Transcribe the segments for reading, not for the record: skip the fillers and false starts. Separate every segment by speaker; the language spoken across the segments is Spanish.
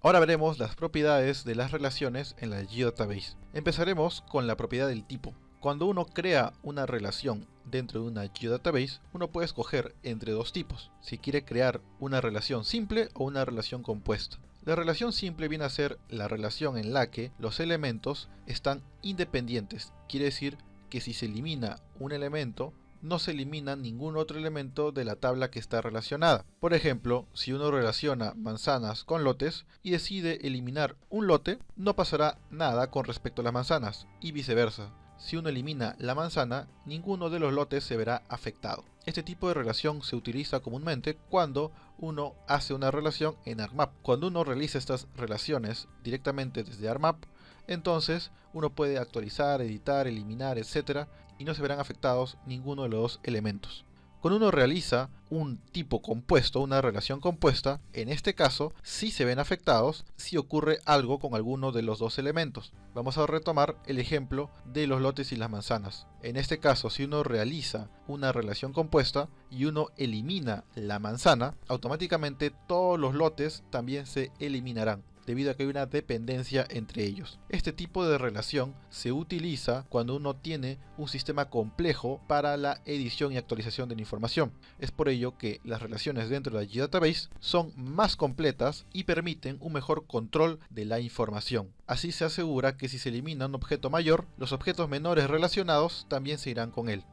Speaker 1: Ahora veremos las propiedades de las relaciones en la Geodatabase. Empezaremos con la propiedad del tipo. Cuando uno crea una relación dentro de una Geodatabase, uno puede escoger entre dos tipos, si quiere crear una relación simple o una relación compuesta. La relación simple viene a ser la relación en la que los elementos están independientes, quiere decir que si se elimina un elemento, no se elimina ningún otro elemento de la tabla que está relacionada. Por ejemplo, si uno relaciona manzanas con lotes y decide eliminar un lote, no pasará nada con respecto a las manzanas, y viceversa. Si uno elimina la manzana, ninguno de los lotes se verá afectado. Este tipo de relación se utiliza comúnmente cuando uno hace una relación en ArcMap. Cuando uno realiza estas relaciones directamente desde ArcMap, entonces uno puede actualizar, editar, eliminar, etc. y no se verán afectados ninguno de los dos elementos. Cuando uno realiza un tipo compuesto, una relación compuesta, en este caso sí se ven afectados si ocurre algo con alguno de los dos elementos. Vamos a retomar el ejemplo de los lotes y las manzanas. En este caso, si uno realiza una relación compuesta y uno elimina la manzana, automáticamente todos los lotes también se eliminarán, debido a que hay una dependencia entre ellos. Este tipo de relación se utiliza cuando uno tiene un sistema complejo para la edición y actualización de la información. Es por ello que las relaciones dentro de la Geodatabase son más completas y permiten un mejor control de la información. Así se asegura que si se elimina un objeto mayor, los objetos menores relacionados también se irán con él.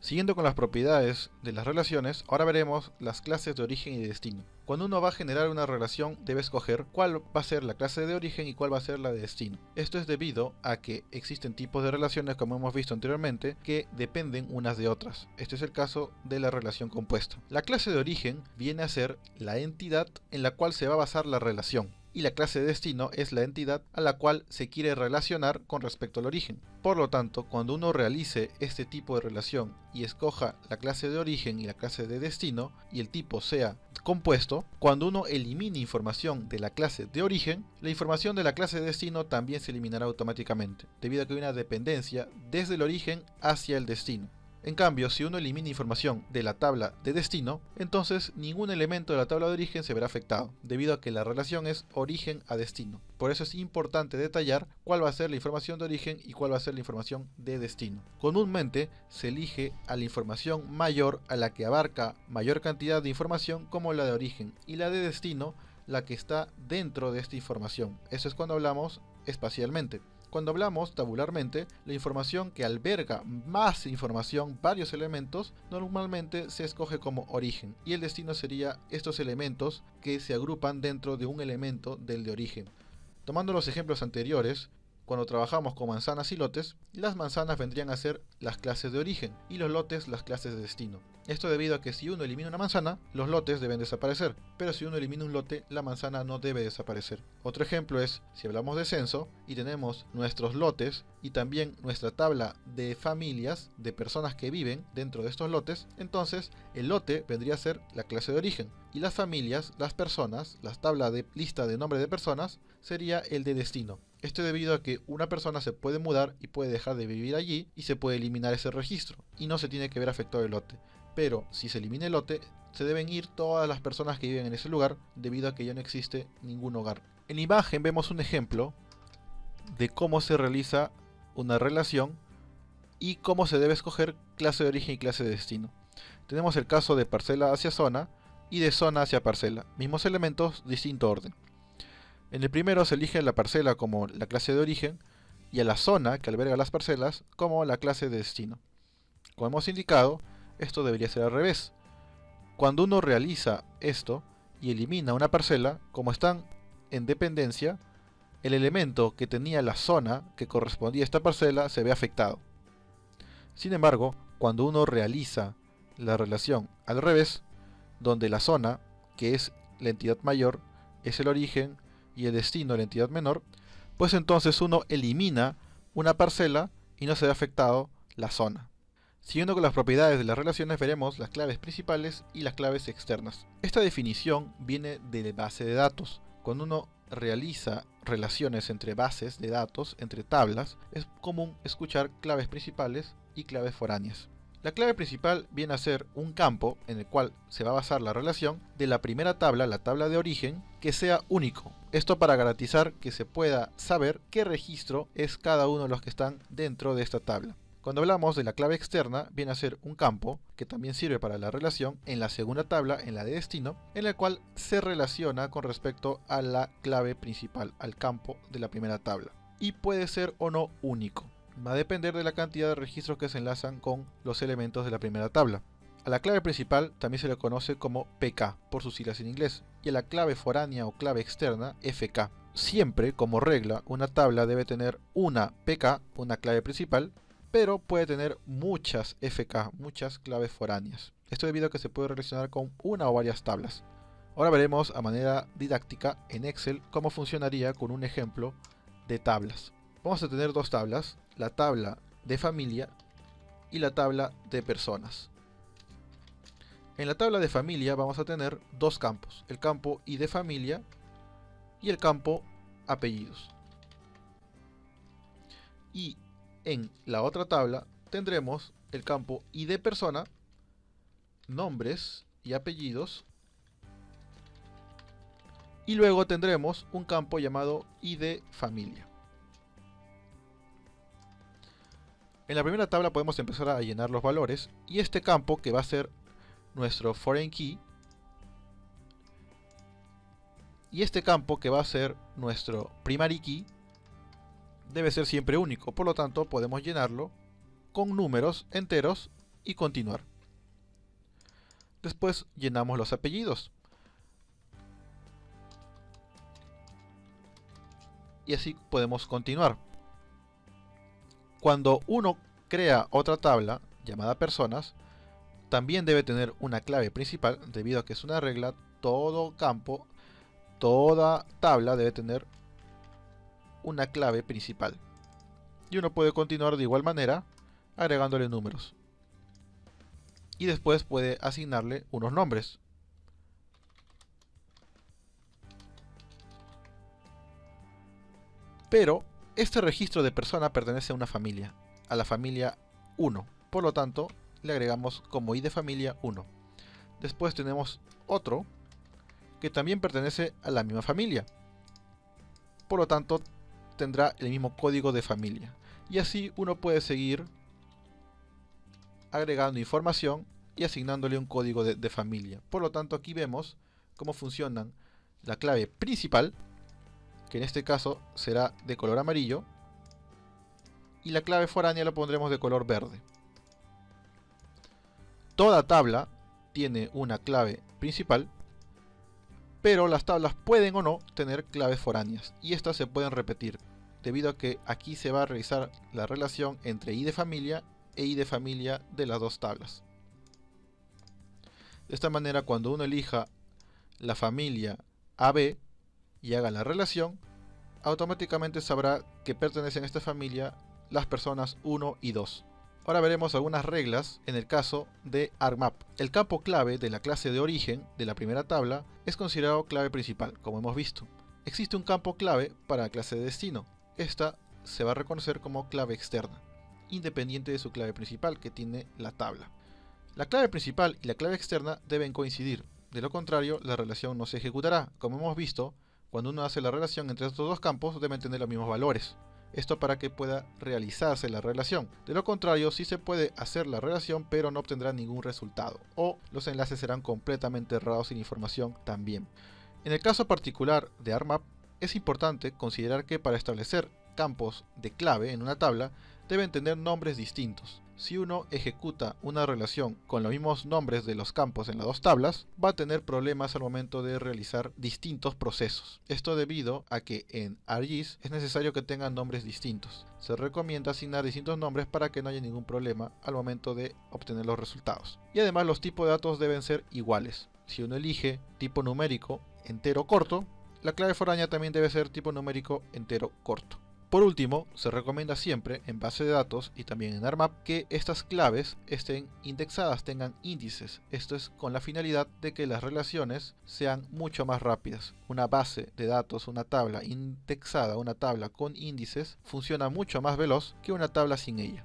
Speaker 1: Siguiendo con las propiedades de las relaciones, ahora veremos las clases de origen y de destino. Cuando uno va a generar una relación, debe escoger cuál va a ser la clase de origen y cuál va a ser la de destino. Esto es debido a que existen tipos de relaciones, como hemos visto anteriormente, que dependen unas de otras. Este es el caso de la relación compuesta. La clase de origen viene a ser la entidad en la cual se va a basar la relación, y la clase de destino es la entidad a la cual se quiere relacionar con respecto al origen. Por lo tanto, cuando uno realice este tipo de relación y escoja la clase de origen y la clase de destino, y el tipo sea compuesto, cuando uno elimine información de la clase de origen, la información de la clase de destino también se eliminará automáticamente, debido a que hay una dependencia desde el origen hacia el destino. En cambio, si uno elimina información de la tabla de destino, entonces ningún elemento de la tabla de origen se verá afectado, debido a que la relación es origen a destino. Por eso es importante detallar cuál va a ser la información de origen y cuál va a ser la información de destino. Comúnmente se elige a la información mayor, a la que abarca mayor cantidad de información, como la de origen, y la de destino, la que está dentro de esta información. Eso es cuando hablamos espacialmente. Cuando hablamos tabularmente, la información que alberga más información, varios elementos, normalmente se escoge como origen, y el destino sería estos elementos que se agrupan dentro de un elemento del de origen. Tomando los ejemplos anteriores, cuando trabajamos con manzanas y lotes, las manzanas vendrían a ser las clases de origen y los lotes las clases de destino. Esto debido a que si uno elimina una manzana, los lotes deben desaparecer, pero si uno elimina un lote, la manzana no debe desaparecer. Otro ejemplo es, si hablamos de censo y tenemos nuestros lotes y también nuestra tabla de familias de personas que viven dentro de estos lotes, entonces el lote vendría a ser la clase de origen y las familias, las personas, la tabla de lista de nombre de personas sería el de destino. Esto debido a que una persona se puede mudar y puede dejar de vivir allí y se puede eliminar ese registro y no se tiene que ver afectado el lote. Pero si se elimina el lote, se deben ir todas las personas que viven en ese lugar debido a que ya no existe ningún hogar. En la imagen vemos un ejemplo de cómo se realiza una relación y cómo se debe escoger clase de origen y clase de destino. Tenemos el caso de parcela hacia zona y de zona hacia parcela, mismos elementos, distinto orden. En el primero se elige la parcela como la clase de origen y a la zona que alberga las parcelas como la clase de destino. Como hemos indicado, esto debería ser al revés. Cuando uno realiza esto y elimina una parcela, como están en dependencia, el elemento que tenía la zona que correspondía a esta parcela se ve afectado. Sin embargo, cuando uno realiza la relación al revés, donde la zona, que es la entidad mayor, es el origen y el destino la entidad menor, pues entonces uno elimina una parcela y no se ve afectado la zona. Siguiendo con las propiedades de las relaciones, veremos las claves principales y las claves externas. Esta definición viene de base de datos. Cuando uno realiza relaciones entre bases de datos, entre tablas, es común escuchar claves principales y claves foráneas. La clave principal viene a ser un campo en el cual se va a basar la relación de la primera tabla, la tabla de origen, que sea único. Esto para garantizar que se pueda saber qué registro es cada uno de los que están dentro de esta tabla. Cuando hablamos de la clave externa, viene a ser un campo que también sirve para la relación en la segunda tabla, en la de destino, en el cual se relaciona con respecto a la clave principal, al campo de la primera tabla. Y puede ser o no único. Va a depender de la cantidad de registros que se enlazan con los elementos de la primera tabla. A la clave principal también se le conoce como PK, por sus siglas en inglés, y a la clave foránea o clave externa, FK. Siempre, como regla, una tabla debe tener una PK, una clave principal, pero puede tener muchas FK, muchas claves foráneas. Esto debido a que se puede relacionar con una o varias tablas. Ahora veremos a manera didáctica en Excel cómo funcionaría con un ejemplo de tablas. Vamos a tener dos tablas, la tabla de familia y la tabla de personas. En la tabla de familia vamos a tener dos campos, el campo ID familia y el campo apellidos. Y en la otra tabla tendremos el campo ID persona, nombres y apellidos, y luego tendremos un campo llamado ID familia. En la primera tabla podemos empezar a llenar los valores y este campo, que va a ser nuestro foreign key, y este campo, que va a ser nuestro primary key, debe ser siempre único, por lo tanto podemos llenarlo con números enteros y continuar. Después llenamos los apellidos y así podemos continuar. Cuando uno crea otra tabla llamada personas, también debe tener una clave principal, debido a que es una regla, todo campo, toda tabla debe tener una clave principal. Y uno puede continuar de igual manera agregándole números. Y después puede asignarle unos nombres. Pero este registro de persona pertenece a una familia, a la familia 1. Por lo tanto, le agregamos como ID familia 1. Después tenemos otro que también pertenece a la misma familia. Por lo tanto, tendrá el mismo código de familia. Y así uno puede seguir agregando información y asignándole un código de familia. Por lo tanto, aquí vemos cómo funcionan la clave principal, que en este caso será de color amarillo, y la clave foránea la pondremos de color verde. Toda tabla tiene una clave principal, pero las tablas pueden o no tener claves foráneas, y estas se pueden repetir, debido a que aquí se va a realizar la relación entre ID familia e ID familia de las dos tablas. De esta manera, cuando uno elija la familia AB y haga la relación, automáticamente sabrá que pertenecen a esta familia las personas 1 y 2. Ahora veremos algunas reglas en el caso de ArgMap. El campo clave de la clase de origen de la primera tabla es considerado clave principal, como hemos visto. Existe un campo clave para la clase de destino. Esta se va a reconocer como clave externa, independiente de su clave principal que tiene la tabla. La clave principal y la clave externa deben coincidir, de lo contrario la relación no se ejecutará. Como hemos visto, cuando uno hace la relación entre estos dos campos deben tener los mismos valores. Esto para que pueda realizarse la relación. De lo contrario, sí se puede hacer la relación, pero no obtendrá ningún resultado, o los enlaces serán completamente errados sin información también. En el caso particular de ArgMap, es importante considerar que para establecer campos de clave en una tabla deben tener nombres distintos. Si uno ejecuta una relación con los mismos nombres de los campos en las dos tablas, va a tener problemas al momento de realizar distintos procesos. Esto debido a que en ArcGIS es necesario que tengan nombres distintos. Se recomienda asignar distintos nombres para que no haya ningún problema al momento de obtener los resultados. Y además los tipos de datos deben ser iguales. Si uno elige tipo numérico entero corto, la clave foránea también debe ser tipo numérico entero corto. Por último, se recomienda siempre en base de datos y también en ArgMap que estas claves estén indexadas, tengan índices. Esto es con la finalidad de que las relaciones sean mucho más rápidas. Una base de datos, una tabla indexada, una tabla con índices, funciona mucho más veloz que una tabla sin ella.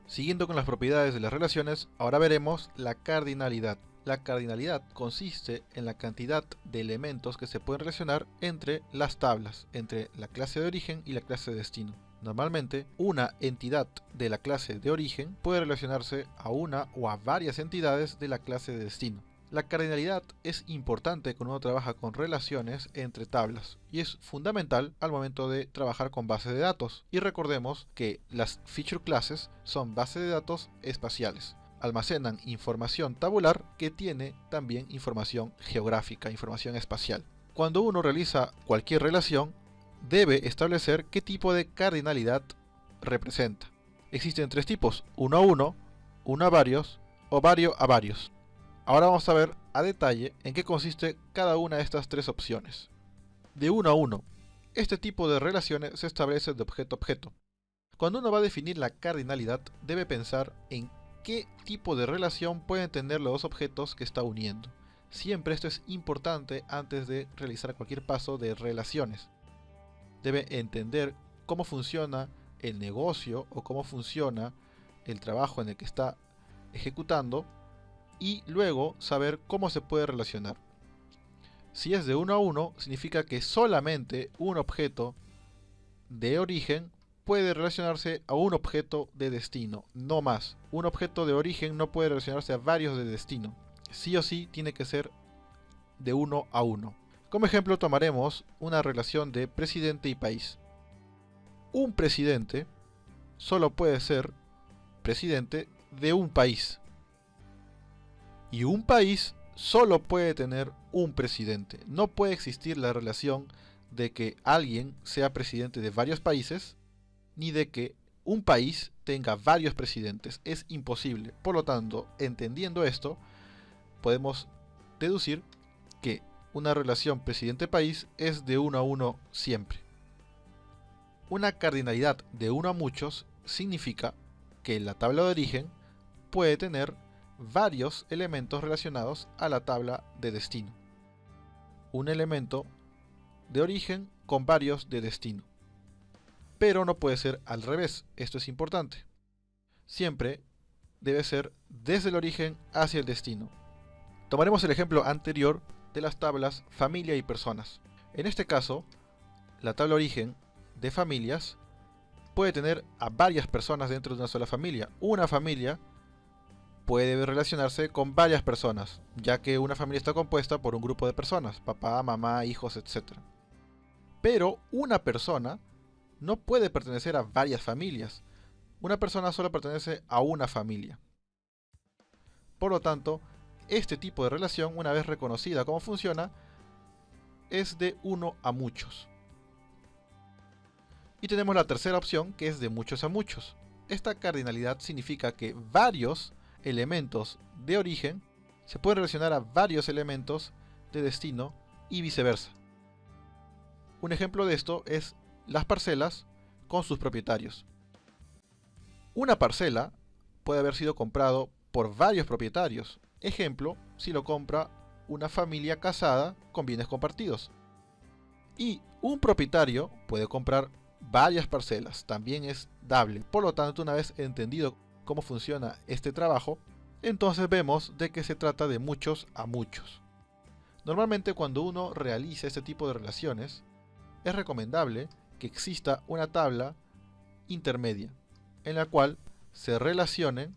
Speaker 1: Siguiendo con las propiedades de las relaciones, ahora veremos la cardinalidad. La cardinalidad consiste en la cantidad de elementos que se pueden relacionar entre las tablas, entre la clase de origen y la clase de destino. Normalmente, una entidad de la clase de origen puede relacionarse a una o a varias entidades de la clase de destino. La cardinalidad es importante cuando uno trabaja con relaciones entre tablas y es fundamental al momento de trabajar con bases de datos. Y recordemos que las feature classes son bases de datos espaciales. Almacenan información tabular que tiene también información geográfica, información espacial. Cuando uno realiza cualquier relación, debe establecer qué tipo de cardinalidad representa. Existen tres tipos: uno a uno, uno a varios o vario a varios. Ahora vamos a ver a detalle en qué consiste cada una de estas tres opciones. De uno a uno. Este tipo de relaciones se establece de objeto a objeto. Cuando uno va a definir la cardinalidad, debe pensar en qué tipo de relación pueden tener los dos objetos que está uniendo. Siempre esto es importante antes de realizar cualquier paso de relaciones. Debe entender cómo funciona el negocio o cómo funciona el trabajo en el que está ejecutando y luego saber cómo se puede relacionar. Si es de uno a uno, significa que solamente un objeto de origen puede relacionarse a un objeto de destino, no más. Un objeto de origen no puede relacionarse a varios de destino. Sí o sí tiene que ser de uno a uno. Como ejemplo tomaremos una relación de presidente y país. Un presidente solo puede ser presidente de un país. Y un país solo puede tener un presidente. No puede existir la relación de que alguien sea presidente de varios países, ni de que un país tenga varios presidentes. Es imposible. Por lo tanto, entendiendo esto, podemos deducir que una relación presidente-país es de uno a uno siempre. Una cardinalidad de uno a muchos significa que la tabla de origen puede tener varios elementos relacionados a la tabla de destino. Un elemento de origen con varios de destino. Pero no puede ser al revés, esto es importante. Siempre debe ser desde el origen hacia el destino. Tomaremos el ejemplo anterior de las tablas familia y personas. En este caso, la tabla origen de familias puede tener a varias personas dentro de una sola familia. Una familia puede relacionarse con varias personas, ya que una familia está compuesta por un grupo de personas, papá, mamá, hijos, etc. Pero una persona no puede pertenecer a varias familias. Una persona solo pertenece a una familia. Por lo tanto, este tipo de relación, una vez reconocida cómo funciona, es de uno a muchos. Y tenemos la tercera opción, que es de muchos a muchos. Esta cardinalidad significa que varios elementos de origen se pueden relacionar a varios elementos de destino y viceversa. Un ejemplo de esto es las parcelas con sus propietarios. Una parcela puede haber sido comprado por varios propietarios. Ejemplo, si lo compra una familia casada con bienes compartidos. Y un propietario puede comprar varias parcelas, también es dable. Por lo tanto, una vez entendido cómo funciona este trabajo, entonces vemos de que se trata de muchos a muchos. Normalmente cuando uno realiza este tipo de relaciones, es recomendable que exista una tabla intermedia, en la cual se relacionen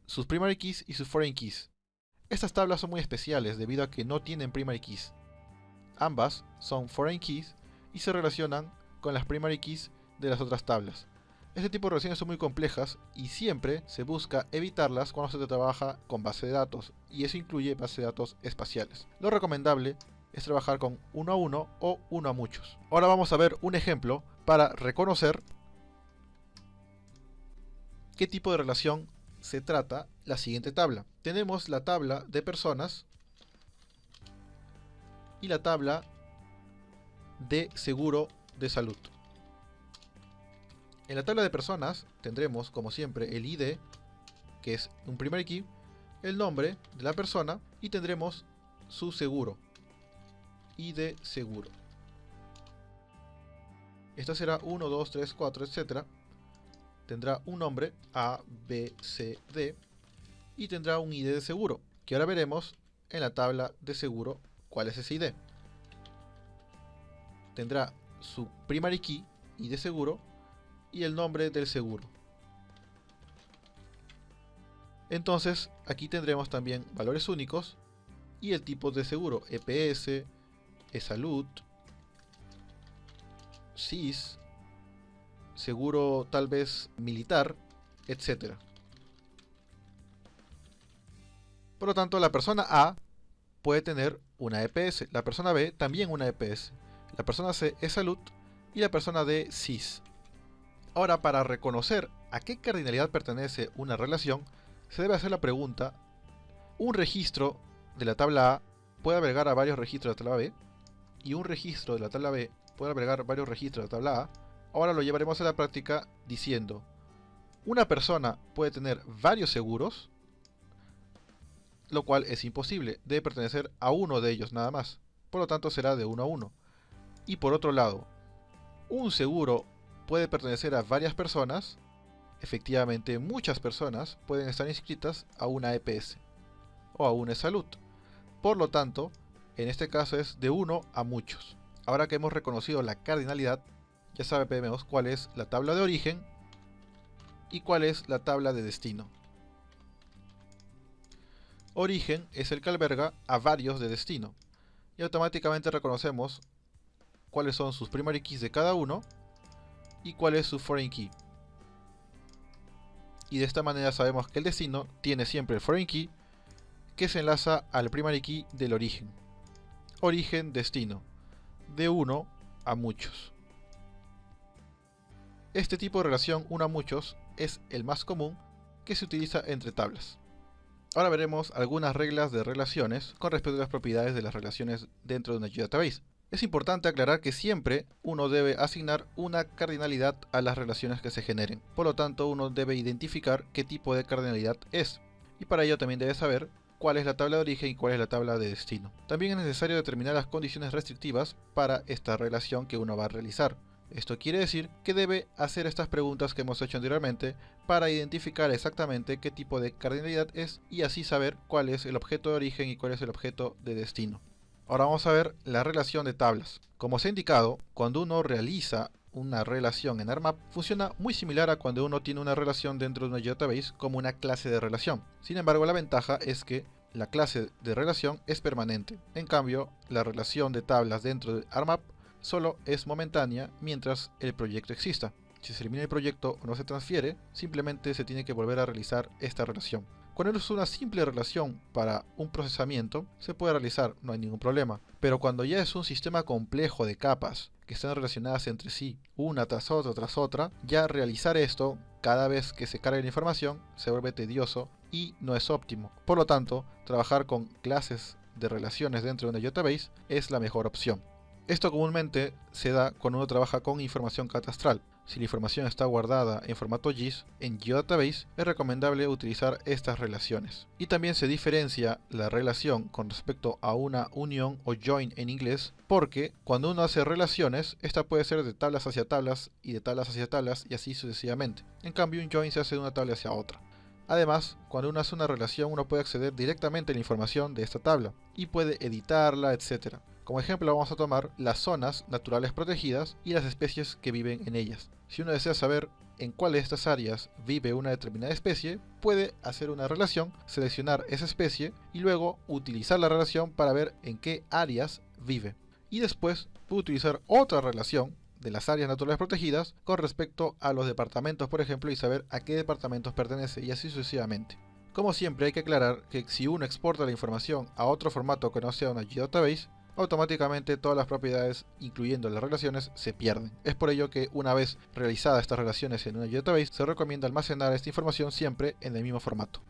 Speaker 1: sus primary keys y sus foreign keys. Estas tablas son muy especiales debido a que no tienen primary keys. Ambas son foreign keys y se relacionan con las primary keys de las otras tablas. Este tipo de relaciones son muy complejas y siempre se busca evitarlas cuando se trabaja con base de datos, y eso incluye bases de datos espaciales. Lo recomendable es trabajar con uno a uno o uno a muchos. Ahora vamos a ver un ejemplo para reconocer qué tipo de relación se trata la siguiente tabla. Tenemos la tabla de personas y la tabla de seguro de salud. En la tabla de personas tendremos, como siempre, el ID, que es un primary key, el nombre de la persona y tendremos su seguro, ID seguro. Esto será 1, 2, 3, 4, etc. tendrá un nombre A, B, C, D y tendrá un ID de seguro, que ahora veremos en la tabla de seguro cuál es ese ID. Tendrá su primary key y de seguro y el nombre del seguro. Entonces aquí tendremos también valores únicos y el tipo de seguro: EPS, eSalud, SIS, seguro tal vez militar, etc. Por lo tanto, la persona A puede tener una EPS, la persona B también una EPS, la persona C eSalud y la persona D SIS. Ahora, para reconocer a qué cardinalidad pertenece una relación, se debe hacer la pregunta: ¿un registro de la tabla A puede albergar a varios registros de la tabla B? ¿Y un registro de la tabla B puede albergar varios registros de la tabla A? Ahora lo llevaremos a la práctica diciendo: una persona puede tener varios seguros, lo cual es imposible, debe pertenecer a uno de ellos nada más, por lo tanto será de uno a uno. Y por otro lado, un seguro puede pertenecer a varias personas, efectivamente muchas personas pueden estar inscritas a una EPS o a una eSalud, por lo tanto, en este caso es de uno a muchos. Ahora que hemos reconocido la cardinalidad, ya sabemos cuál es la tabla de origen y cuál es la tabla de destino. Origen es el que alberga a varios de destino, y automáticamente reconocemos cuáles son sus primary keys de cada uno y cuál es su foreign key. Y de esta manera sabemos que el destino tiene siempre el foreign key que se enlaza al primary key del origen. Origen, destino, de uno a muchos. Este tipo de relación uno a muchos es el más común que se utiliza entre tablas. Ahora veremos algunas reglas de relaciones con respecto a las propiedades de las relaciones dentro de una geodatabase. Es importante aclarar que siempre uno debe asignar una cardinalidad a las relaciones que se generen. Por lo tanto, uno debe identificar qué tipo de cardinalidad es. Y para ello también debe saber cuál es la tabla de origen y cuál es la tabla de destino. También es necesario determinar las condiciones restrictivas para esta relación que uno va a realizar. Esto quiere decir que debe hacer estas preguntas que hemos hecho anteriormente para identificar exactamente qué tipo de cardinalidad es y así saber cuál es el objeto de origen y cuál es el objeto de destino. Ahora vamos a ver la relación de tablas. Como se ha indicado, cuando uno realiza una relación en ARMAP, funciona muy similar a cuando uno tiene una relación dentro de una geodatabase como una clase de relación. Sin embargo, la ventaja es que la clase de relación es permanente. En cambio, la relación de tablas dentro de ARMAP solo es momentánea mientras el proyecto exista. Si se elimina el proyecto o no se transfiere, simplemente se tiene que volver a realizar esta relación. Cuando es una simple relación para un procesamiento, se puede realizar, no hay ningún problema. Pero cuando ya es un sistema complejo de capas que están relacionadas entre sí, una tras otra, ya realizar esto cada vez que se carga la información se vuelve tedioso y no es óptimo. Por lo tanto, trabajar con clases de relaciones dentro de una database es la mejor opción. Esto comúnmente se da cuando uno trabaja con información catastral. Si la información está guardada en formato GIS en Geodatabase, es recomendable utilizar estas relaciones. Y también se diferencia la relación con respecto a una unión o join en inglés, porque cuando uno hace relaciones, esta puede ser de tablas hacia tablas y de tablas hacia tablas y así sucesivamente. En cambio, un join se hace de una tabla hacia otra. Además, cuando uno hace una relación, uno puede acceder directamente a la información de esta tabla y puede editarla, etc. Como ejemplo vamos a tomar las zonas naturales protegidas y las especies que viven en ellas. Si uno desea saber en cuál de estas áreas vive una determinada especie, puede hacer una relación, seleccionar esa especie y luego utilizar la relación para ver en qué áreas vive. Y después puede utilizar otra relación de las áreas naturales protegidas con respecto a los departamentos, por ejemplo, y saber a qué departamentos pertenece y así sucesivamente. Como siempre hay que aclarar que si uno exporta la información a otro formato que no sea una geodatabase, automáticamente todas las propiedades, incluyendo las relaciones, se pierden. Es por ello que una vez realizadas estas relaciones en una geodatabase, se recomienda almacenar esta información siempre en el mismo formato.